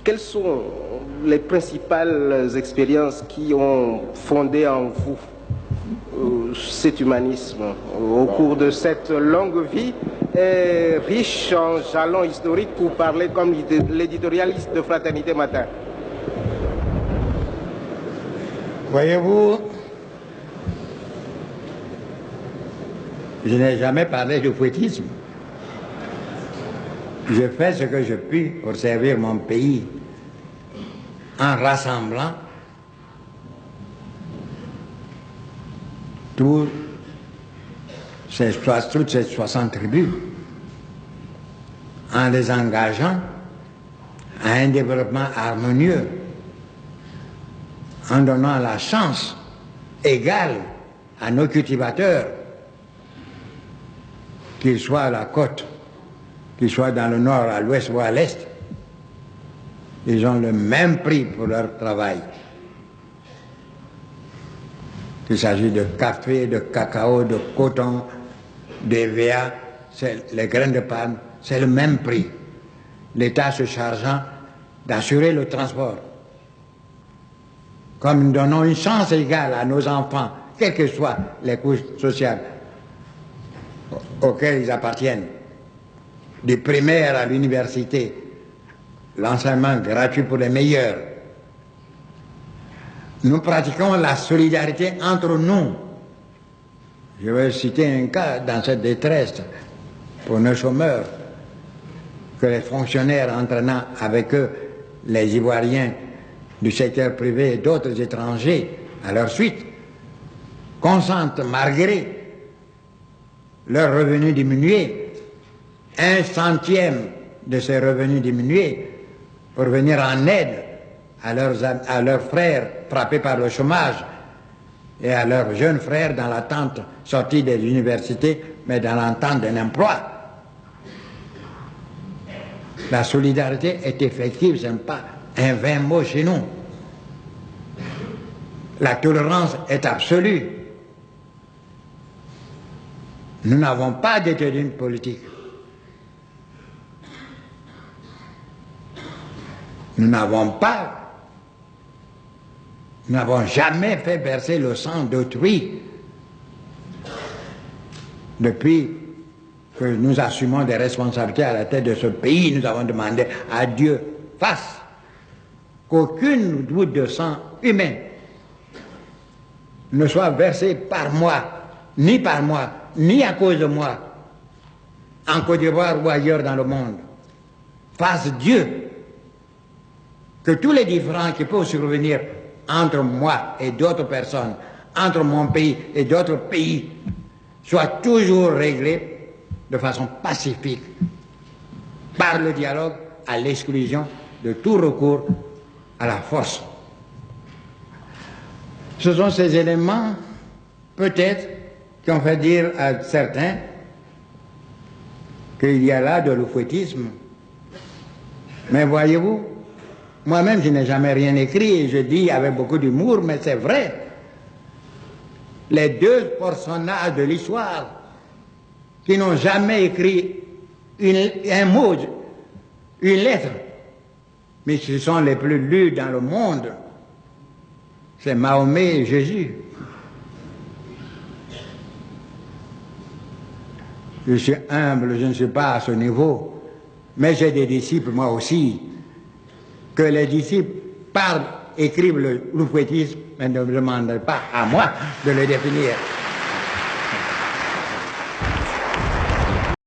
quelles sont les principales expériences qui ont fondé en vous cet humanisme au cours de cette longue vie riche en jalons historiques, pour parler comme l'éditorialiste de Fraternité Matin? Voyez-vous, je n'ai jamais parlé de fouettisme. Je fais ce que je puis pour servir mon pays en rassemblant toutes ces 60 tribus, en les engageant à un développement harmonieux, en donnant la chance égale à nos cultivateurs, qu'ils soient à la côte, qu'ils soient dans le nord, à l'ouest ou à l'est. Ils ont le même prix pour leur travail. Qu'il s'agit de café, de cacao, de coton, d'EVA, les graines de palme, c'est le même prix. L'État se chargeant d'assurer le transport. Comme nous donnons une chance égale à nos enfants, quelles que soient les couches sociales auxquelles ils appartiennent, du primaire à l'université, l'enseignement gratuit pour les meilleurs. Nous pratiquons la solidarité entre nous. Je vais citer un cas dans cette détresse pour nos chômeurs, que les fonctionnaires entraînant avec eux les Ivoiriens du secteur privé et d'autres étrangers à leur suite consentent, malgré leurs revenus diminués, 1/100 de ces revenus diminués pour venir en aide à leurs frères frappés par le chômage et à leurs jeunes frères dans l'attente, sortis des universités, mais dans l'attente d'un emploi. La solidarité est effective, ce n'est pas un vain mot chez nous. La tolérance est absolue. Nous n'avons pas d'études politiques. Nous n'avons jamais fait verser le sang d'autrui. Depuis que nous assumons des responsabilités à la tête de ce pays, nous avons demandé à Dieu face qu'aucune goutte de sang humain ne soit versée par moi, ni à cause de moi, en Côte d'Ivoire ou ailleurs dans le monde. Fasse Dieu que tous les différends qui peuvent survenir entre moi et d'autres personnes, entre mon pays et d'autres pays, soient toujours réglés de façon pacifique, par le dialogue, à l'exclusion de tout recours à la force. Ce sont ces éléments, peut-être, qui ont fait dire à certains qu'il y a là de l'oufouettisme. Mais voyez-vous, moi-même, je n'ai jamais rien écrit et je dis avec beaucoup d'humour, mais c'est vrai. Les deux personnages de l'histoire qui n'ont jamais écrit un mot, une lettre, mais qui sont les plus lus dans le monde, c'est Mahomet et Jésus. Je suis humble, je ne suis pas à ce niveau, mais j'ai des disciples, moi aussi, que les disciples parlent, écrivent l'oufouettisme, mais ne me demandent pas à moi de le définir.